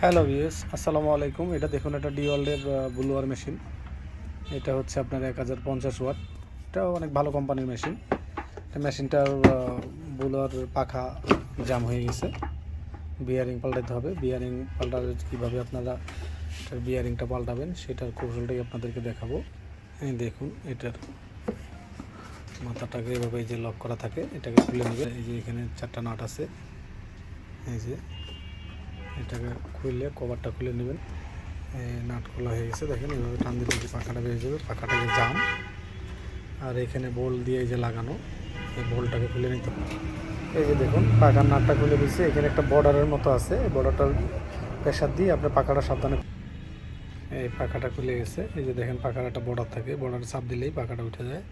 Hello viewers, আসসালামু আলাইকুম। এটা দেখুন, এটা ডিওয়াল্ডের ব্লুয়ার মেশিন। এটা হচ্ছে আপনার 1050 ওয়াট। এটা অনেক ভালো কোম্পানির মেশিন। মেশিনটার ব্লুয়ার পাখা জাম হয়ে গেছে, বিয়ারিং পাল্টাতে হবে। বিয়ারিং পাল্টালে কীভাবে আপনারা এটার বিয়ারিংটা পাল্টাবেন সেটার কৌশলটাই আপনাদেরকে দেখাবো। এই দেখুন, এটার মাথাটাকে এভাবে যে লক করা থাকে এটাকে খুলে নেবে। এই যে এখানে 4টা নাট আছে, এই যে এটাকে খুললে কভারটা খুলে নেবেন। নাট খোলা হয়ে গেছে, দেখেন এইভাবে টান দিলে যে পাখাটা বেরিয়ে যাবে, পাখাটাকে জাম। আর এখানে বোল্ট দিয়ে এই যে লাগানো, এই বোল্টটাকে খুলে নিতে হবে। এই যে দেখুন, পাখার নাটটা খুলে দিচ্ছে। এখানে একটা বর্ডারের মতো আছে, এই বর্ডারটার প্রেশার দিয়ে আপনার পাখাটা সাবধানে, এই পাখাটা খুলে গেছে। এই যে দেখেন, পাখার একটা বর্ডার থাকে, বর্ডারে চাপ দিলেই পাখাটা উঠে যায়।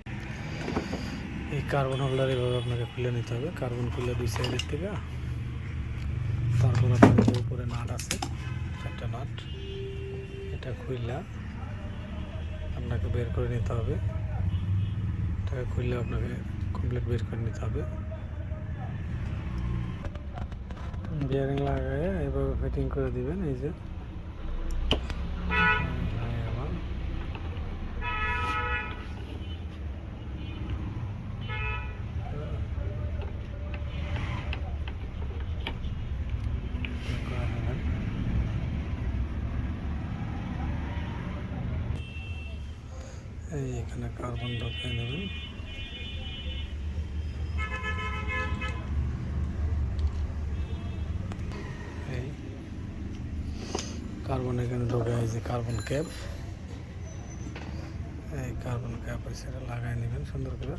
এই কার্বন হোল্ডার এভাবে আপনাকে খুলে নিতে হবে। কার্বন খুলে 2 সাইডের থেকে, তারপর আপনাদের উপরে নাট আছে 4টা নাট। এটা খুললা আপনাকে বের করে নিতে হবে। এটাকে খুললে আপনাকে কমপ্লিট বের করে নিতে হবে। বিয়ারিং লাগায় এভাবে ফিটিং করে দিবেন। এই যে এই এখানে কার্বন ঢুকিয়ে নেবেন। এই কার্বন এখানে ঢোকে, এই যে কার্বন ক্যাপ, এই কার্বন ক্যাপ সেটা লাগাই নেবেন সুন্দর করে।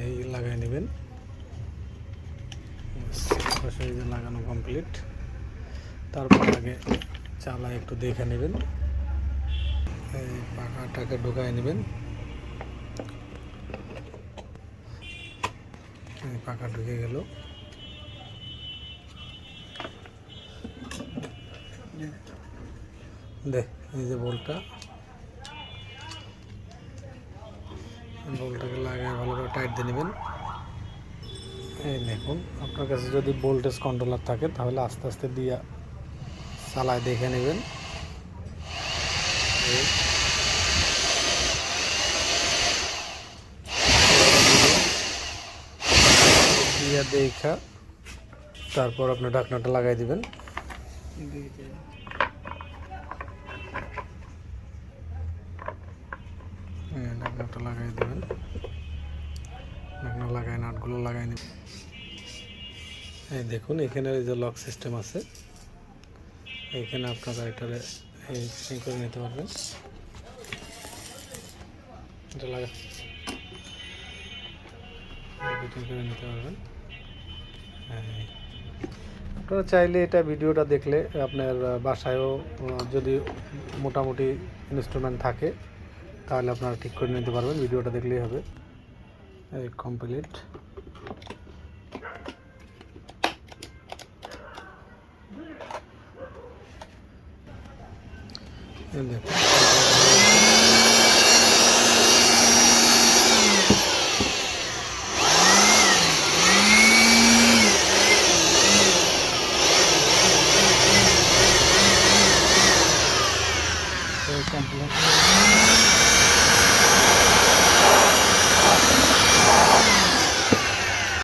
এই লাগাই নেবেন, এই যে লাগানো কমপ্লিট। তারপর আগে চালায় একটু দেখে নেবেন। এই পাখাটাকে ঢুকাই নেবেন। এই পাখা ঢুকে গেল। এই যে বোল্টটাকে লাগায় ভালো করে টাইট দিয়ে নেবেন। এই দেখুন, আপনার কাছে যদি ভোল্টেজ কন্ট্রোলার থাকে তাহলে আস্তে আস্তে দিয়ে চালায় দেখে নেবেন। দিয়ে দেখা তারপর আপনি ঢাকনাটা লাগাই দিবেন। ঢাকনাটা লাগাই দেবেন। ঢাকনা লাগাই নাটগুলো লাগাই নেবেন। এই দেখুন, এখানে এই যে লক সিস্টেম আছে, এইখানে আপনারা এটারে এই করে নিতে পারবেন। এটা লাগা করে নিতে পারবেন। আপনারা চাইলে এটা ভিডিওটা দেখলে আপনার বাসায়ও যদি মোটামুটি ইনস্ট্রুমেন্ট থাকে তাহলে আপনারা ঠিক করে নিতে পারবেন। ভিডিওটা দেখলেই হবে। এই কমপ্লিট। দেখুন।